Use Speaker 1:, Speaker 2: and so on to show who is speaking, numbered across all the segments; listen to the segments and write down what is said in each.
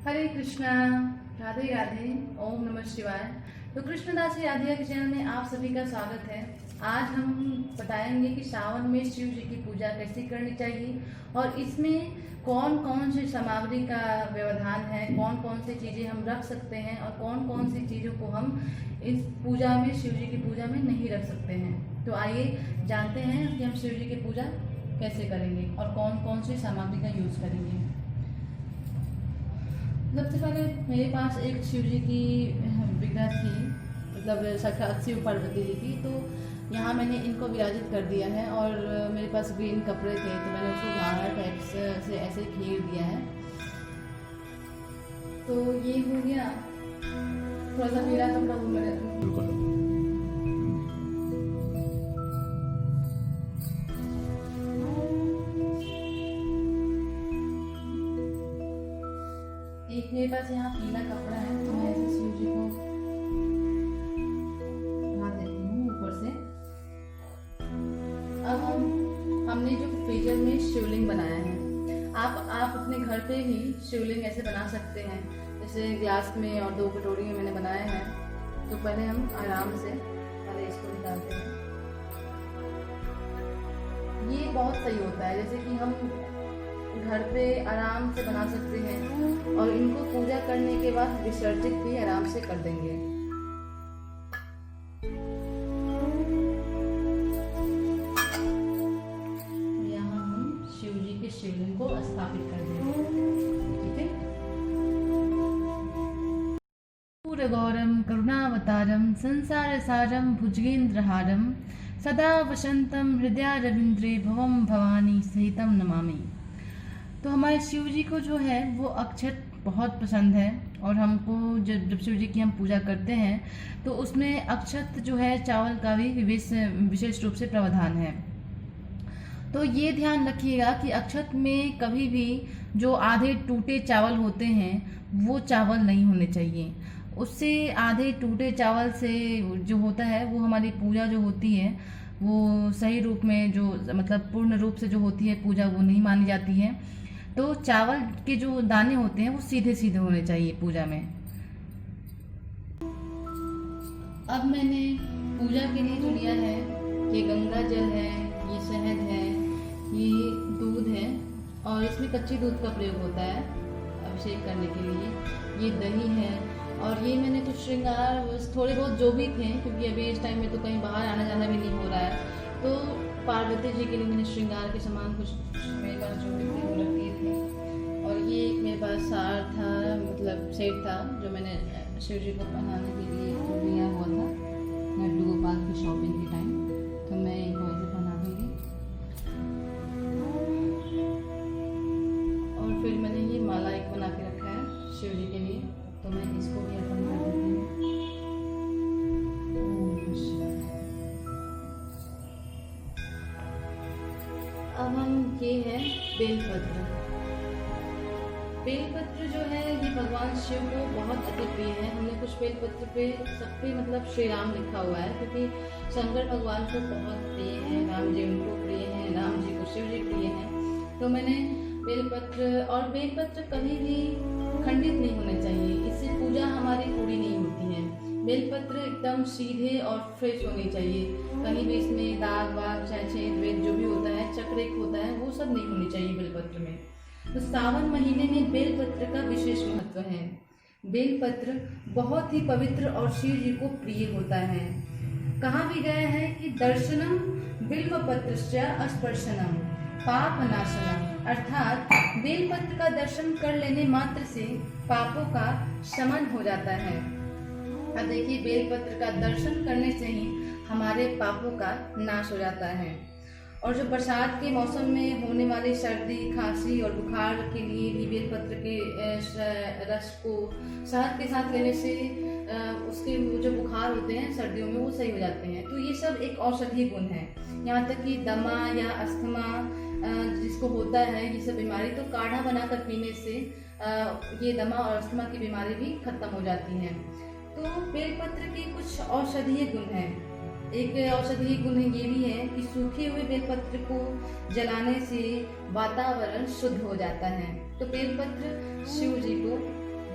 Speaker 1: हरे कृष्णा, राधे राधे, ओम नमः शिवाय। तो कृष्णदास राधिका के चैनल में आप सभी का स्वागत है। आज हम बताएंगे कि सावन में शिव जी की पूजा कैसे करनी चाहिए और इसमें कौन कौन सी सामग्री का व्यवधान है, कौन कौन सी चीज़ें हम रख सकते हैं और कौन कौन सी चीज़ों को हम इस पूजा में, शिव जी की पूजा में नहीं रख सकते हैं। तो आइए जानते हैं कि हम शिव जी की पूजा कैसे करेंगे और कौन कौन सी सामग्री का यूज़ करेंगे। सबसे पहले मेरे पास एक शिव जी की विग्रह थी, मतलब साक्षात शिव पार्वती जी की। तो यहाँ मैंने इनको विराजित कर दिया है और मेरे पास ग्रीन कपड़े थे तो मैंने उसको घाघरा टाइप से ऐसे घेर दिया है। तो ये हो गया थोड़ा सा मेरा कपड़ा वो मेरे एक मेरे पास यहाँ पीला कपड़ा है तो मैं ऐसे शिव जी को ढका देती हूँ ऊपर से। अब हमने जो फ्रीजर में शिवलिंग बनाया है, आप अपने घर पे ही शिवलिंग ऐसे बना सकते हैं, जैसे ग्लास में और 2 कटोरी में मैंने बनाया है। तो पहले हम आराम से पहले इसको निकालते हैं। ये बहुत सही होता है, जैसे कि हम घर पे आराम से बना सकते हैं और इनको पूजा करने के बाद विसर्जित भी आराम से कर देंगे। यहाँ हम शिव जी के शिवलिंग को स्थापित कर देंगे। ठीक है। पूर्ण गौरम करुणावतारम संसार सारम भुजगेंद्रहारम सदा वसंतम हृदय रविंद्रे भवम भवानी सहितम नमामि। तो हमारे शिव जी को जो है वो अक्षत बहुत पसंद है और हमको जब शिव जी की हम पूजा करते हैं तो उसमें अक्षत जो है चावल का भी विशेष रूप से प्रावधान है। तो ये ध्यान रखिएगा कि अक्षत में कभी भी जो आधे टूटे चावल होते हैं वो चावल नहीं होने चाहिए। उससे आधे टूटे चावल से जो होता है वो हमारी पूजा जो होती है वो सही रूप में, जो मतलब पूर्ण रूप से जो होती है पूजा, वो नहीं मानी जाती है। तो चावल के जो दाने होते हैं वो सीधे सीधे होने चाहिए पूजा में। अब मैंने पूजा के लिए जो लिया है, ये गंगा जल है, ये शहद है, ये दूध है और इसमें कच्ची दूध का प्रयोग होता है अभिषेक करने के लिए। ये दही है और ये मैंने कुछ श्रृंगार थोड़े बहुत जो भी थे, क्योंकि अभी इस टाइम में तो कहीं बाहर आना जाना भी नहीं हो रहा है, तो पार्वती जी के लिए मैंने श्रृंगार के सामान कुछ मेरे पास जो भी थे वो रख दिए थे। और ये एक मेरे पास सार था, मतलब सेट था जो मैंने शिव जी को पहनाने के लिए लिया हुआ था लड्डू गोपाल की शॉपिंग के टाइम। तो मैं इनको ऐसे पहना दूँगी और फिर मैंने ये माला एक बना के रखा है शिव जी के लिए, तो मैं इसको भी अर्पण कर देती हूँ। अब हम ये है बेलपत्र। बेलपत्र जो है ये भगवान शिव को बहुत अति प्रिय है। हमने कुछ बेलपत्र पे सब पे मतलब श्री राम लिखा हुआ है, क्योंकि शंकर भगवान को बहुत प्रिय है, राम जी उनको प्रिय हैं, राम जी को शिव जी प्रिय हैं। तो मैंने बेलपत्र, और बेलपत्र कभी भी खंडित नहीं होने चाहिए, इससे पूजा हमारी पूरी नहीं होती है। बेलपत्र एकदम सीधे और फ्रेश होनी चाहिए, कहीं भी इसमें दाग वाग चाहे छेद वेद जो भी होता है, चक्र एक होता है, वो सब नहीं होनी चाहिए बेलपत्र में। तो सावन महीने में बेलपत्र का विशेष महत्व है। बेलपत्र बहुत ही पवित्र और शिव जी को प्रिय होता है। कहा भी गया है कि दर्शनम बिल्वपत्रस्य स्पर्शनम पाप नाशनम, अर्थात बेलपत्र का दर्शन कर लेने मात्र से पापों का शमन हो जाता है। अब देखिए, बेलपत्र का दर्शन करने से ही हमारे पापों का नाश हो जाता है। और जो बरसात के मौसम में होने वाली सर्दी, खांसी और बुखार के लिए भी बेलपत्र के रस को शहद के साथ लेने से उसके जो बुखार होते हैं सर्दियों में वो सही हो जाते हैं। तो ये सब एक औषधीय गुण है। यहाँ तक कि दमा या अस्थमा जिसको होता है ये सब बीमारी, तो काढ़ा बनाकर पीने से ये दमा और अस्थमा की बीमारी भी खत्म हो जाती है। तो बेलपत्र के कुछ औषधीय गुण हैं। एक औषधीय गुण ये भी है कि सूखे हुए बेलपत्र को जलाने से वातावरण शुद्ध हो जाता है। तो बेलपत्र शिव जी को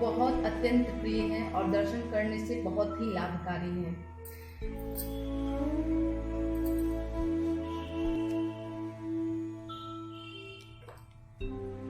Speaker 1: बहुत अत्यंत प्रिय है और दर्शन करने से बहुत ही लाभकारी है।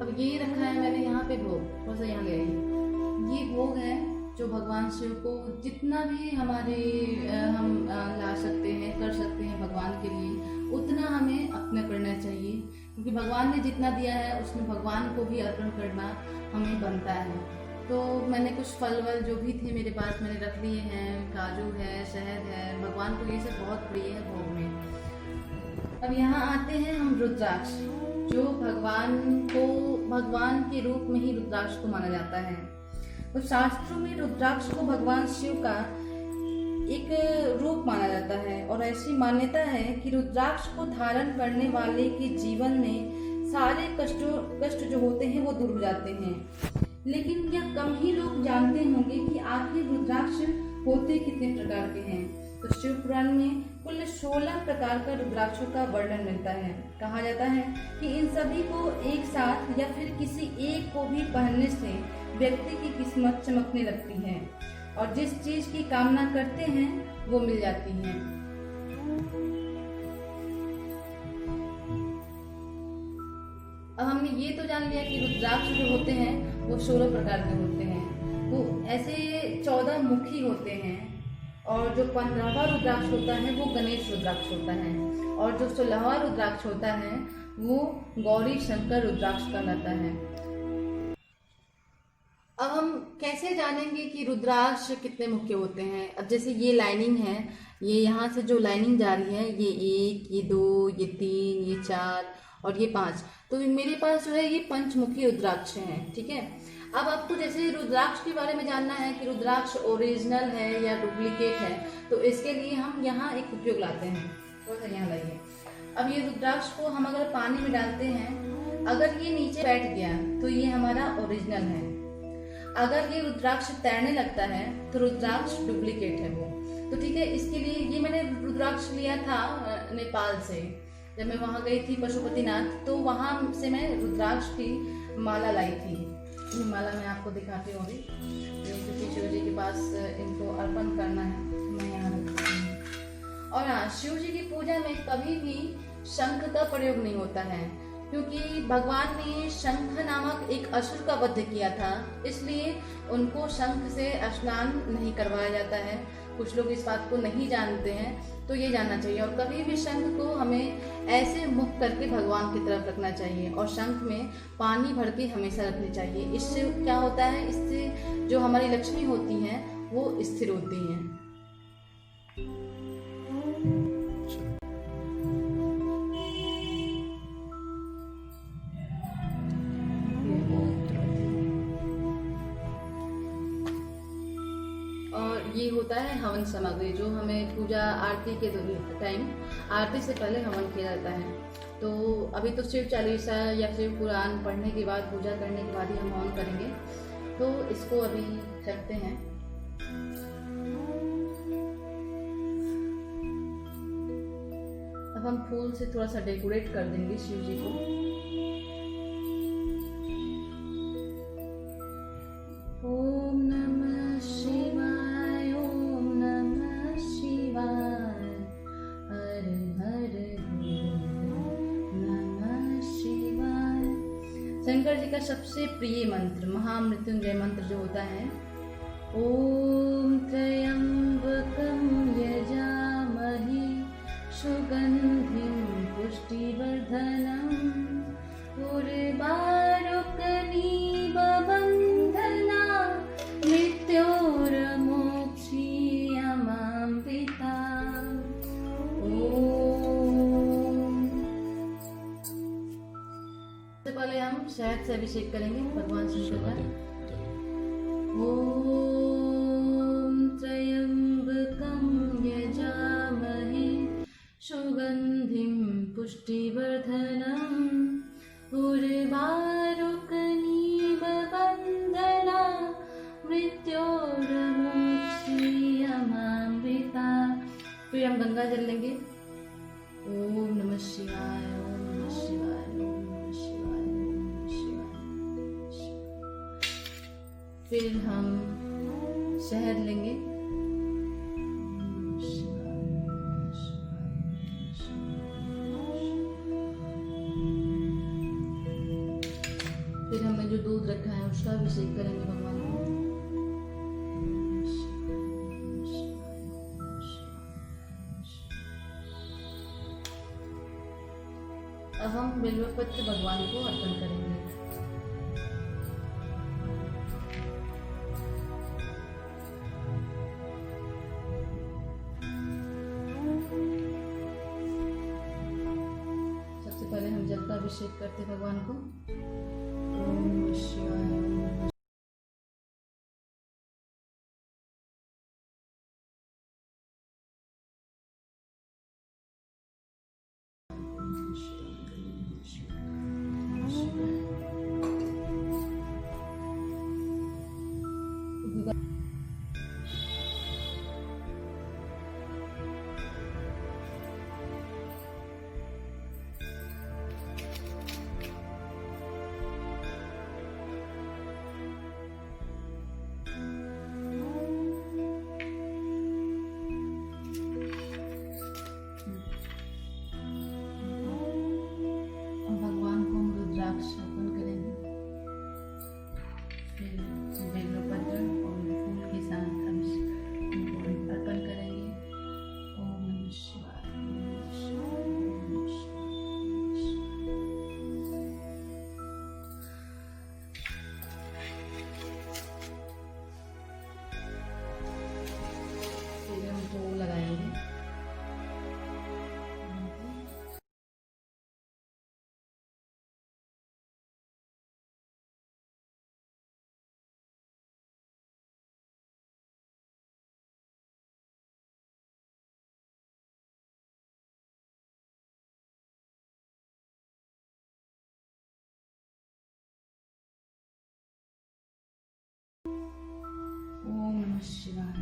Speaker 1: अब ये रखा है मैंने यहाँ पे भोग, थोड़ा सा यहाँ ले आइए। ये भोग है जो भगवान शिव को जितना भी हमारे हम ला सकते हैं, कर सकते हैं भगवान के लिए, उतना हमें अपने करना चाहिए, क्योंकि भगवान ने जितना दिया है उसमें भगवान को भी अर्पण करना हमें बनता है। तो मैंने कुछ फल वल जो भी थे मेरे पास मैंने रख लिए हैं, काजू है, शहद है, भगवान को ये सब बहुत प्रिय है भोग में। अब यहाँ आते हैं हम रुद्राक्ष, जो भगवान के रूप में ही रुद्राक्ष को माना जाता है। तो शास्त्रों में रुद्राक्ष को भगवान शिव का एक रूप माना जाता है और ऐसी मान्यता है कि रुद्राक्ष को धारण करने वाले के जीवन में सारे कष्ट जो होते हैं वो दूर हो जाते हैं। लेकिन यह कम ही लोग जानते होंगे कि आखिर रुद्राक्ष होते कितने प्रकार के हैं। तो शिव पुराण में कुल 16 प्रकार का रुद्राक्षों का वर्णन मिलता है। कहा जाता है कि इन सभी को एक साथ या फिर किसी एक को भी पहनने से व्यक्ति की किस्मत चमकने लगती है और जिस चीज की कामना करते हैं वो मिल जाती है। अब हमने ये तो जान लिया कि रुद्राक्ष जो होते हैं वो 16 प्रकार के होते हैं। तो ऐसे 14 मुखी होते हैं और जो 15वां रुद्राक्ष होता है वो गणेश रुद्राक्ष होता है और जो 16वां रुद्राक्ष होता है वो गौरी शंकर रुद्राक्ष कहलाता है। अब हम कैसे जानेंगे कि रुद्राक्ष कितने मुख्य होते हैं। अब जैसे ये लाइनिंग है, ये यहाँ से जो लाइनिंग जा रही है, ये 1, ये 2, ये 3, ये 4 और ये 5, तो मेरे पास जो है ये पंचमुखी रुद्राक्ष हैं। ठीक है। अब आपको जैसे रुद्राक्ष के बारे में जानना है कि रुद्राक्ष ओरिजिनल है या डुप्लीकेट है, तो इसके लिए हम यहाँ एक उपयोग लाते हैं। थोड़ा सा यहाँ लाइए। अब ये रुद्राक्ष को हम अगर पानी में डालते हैं, अगर ये नीचे बैठ गया तो ये हमारा ओरिजिनल है। अगर ये रुद्राक्ष तैरने लगता है तो रुद्राक्ष डुप्लीकेट है वो। तो ठीक है, इसके लिए ये मैंने रुद्राक्ष लिया था नेपाल से। जब मैं वहाँ गई थी पशुपतिनाथ, तो वहाँ से मैं रुद्राक्ष की माला लाई थी। ये माला मैं आपको दिखाती हूँ अभी, क्योंकि शिव जी के पास इनको अर्पण करना है, मैं यहाँ रखती हूँ। और हाँ, शिव जी की पूजा में कभी भी शंख का प्रयोग नहीं होता है, क्योंकि भगवान ने शंख नामक एक असुर का वध किया था, इसलिए उनको शंख से स्नान नहीं करवाया जाता है। कुछ लोग इस बात को नहीं जानते हैं, तो ये जानना चाहिए। और कभी भी शंख को हमें ऐसे मुख करके भगवान की तरफ रखना चाहिए और शंख में पानी भर के हमेशा रखनी चाहिए। इससे क्या होता है, इससे जो हमारी लक्ष्मी होती हैं वो स्थिर होती हैं। ये होता है हवन सामग्री, जो हमें पूजा आरती के टाइम, आरती से पहले हवन किया जाता है। तो अभी तो शिव चालीसा या शिव पुराण पढ़ने के बाद, पूजा करने के बाद ही हम हवन करेंगे। तो इसको अभी करते हैं। अब हम फूल से थोड़ा सा डेकोरेट कर देंगे शिव जी को। ओम नमः शिवाय, ओम नमः शिवाय, हर हर नमः शिवाय। शंकर जी का सबसे प्रिय मंत्र, महामृत्युंजय मंत्र जो होता है, ओम त्र्यंबकं यजामहे सुगंधिं पुष्टिवर्धनम् उर्वारुकनीव बन्धना मृत्योर्मोक्षीयमामृता। सबसे पहले हम शहद से अभिषेक करेंगे भगवान शंकर का। ओम त्र्यंबकं यजामहे सुगंधिं पुष्टिवर्धनम् उर्वारुकनीव बन्धना मृत्योर्मोक्षीयमामृता। फिर हम गंगा जल लेंगे। ओम नमः शिवाय, ओम नमः शिवाय, ओम नमः शिवाय, ओम नमः शिवाय। फिर हम शहद लेंगे। फिर हमने जो दूध रखा है उसका अभिषेक करेंगे भगवान को। अब हम बेलपत्र भगवान को अर्पण करेंगे। सबसे पहले हम जल का अभिषेक करते हैं भगवान को। ओम नमः शिवाय। भगवान को हम रुद्राक्ष अर्पण करेंगे। फिर बेलपत्र और फूल के साथ अभिषेक अर्पण करेंगे। ओम नमः शिवाय, ओम नमः शिवाय, ओम नमः शिवाय। फिर हम भोग लगाएंगे। ओम नमः शिवाय।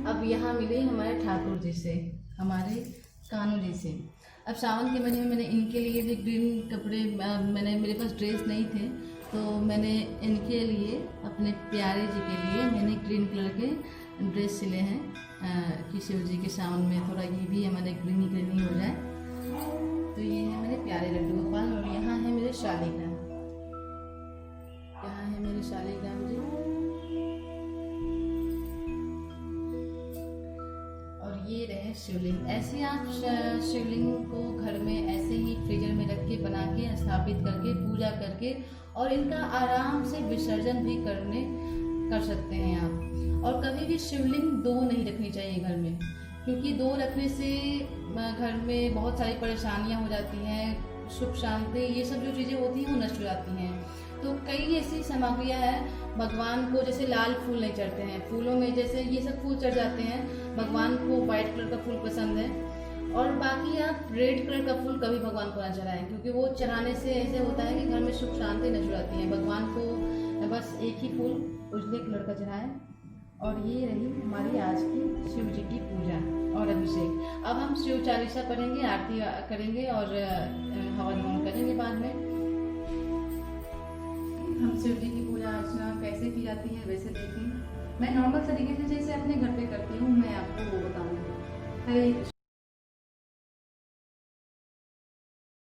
Speaker 1: अब यहाँ मिले हमारे ठाकुर जी से, हमारे कान्हू जी से। अब सावन के महीने में मैंने इनके लिए भी ग्रीन कपड़े, मैंने मेरे पास ड्रेस नहीं थे तो मैंने इनके लिए, अपने प्यारे जी के लिए मैंने ग्रीन कलर के ड्रेस सिले हैं कि शिव जी के सावन में थोड़ा ये भी हमारे ग्रीनी ग्रीनी हो जाए। तो ये है मेरे प्यारे लड्डू गोपाल। और यहाँ है मेरे शालिग्राम, यहाँ है मेरे शालिग्राम जी। और ये रहे शिवलिंग। ऐसे आप शिवलिंग को घर में ऐसे ही फ्रीजर में रख के, बना के, स्थापित करके, पूजा करके और इनका आराम से विसर्जन भी कर सकते हैं आप। और कभी भी शिवलिंग दो नहीं रखनी चाहिए घर में, क्योंकि दो रखने से घर में बहुत सारी परेशानियां हो जाती हैं, सुख शांति ये सब जो चीज़ें होती हैं वो नष्ट हो जाती हैं। तो कई ऐसी सामग्रियां हैं भगवान को, जैसे लाल फूल नहीं चढ़ते हैं, फूलों में जैसे ये सब फूल चढ़ जाते हैं, भगवान को वाइट कलर का फूल पसंद है। और बाकी आप रेड कलर का फूल कभी भगवान को ना चढ़ाएं, क्योंकि वो चढ़ाने से ऐसे होता है कि घर में सुख शांति नष्ट हो जाती है। भगवान को बस एक ही फूल उजले कलर का चढ़ाएं। और ये रही हमारी आज की शिव जी की पूजा और अभिषेक। अब हम शिव चालीसा पढ़ेंगे, आरती करेंगे और हवन हवन करेंगे बाद में। हम शिव जी की पूजा अर्चना कैसे की जाती है वैसे देखें। मैं नॉर्मल तरीके से जैसे अपने घर पे करती हूँ, मैं आपको वो बताऊँगी। हरे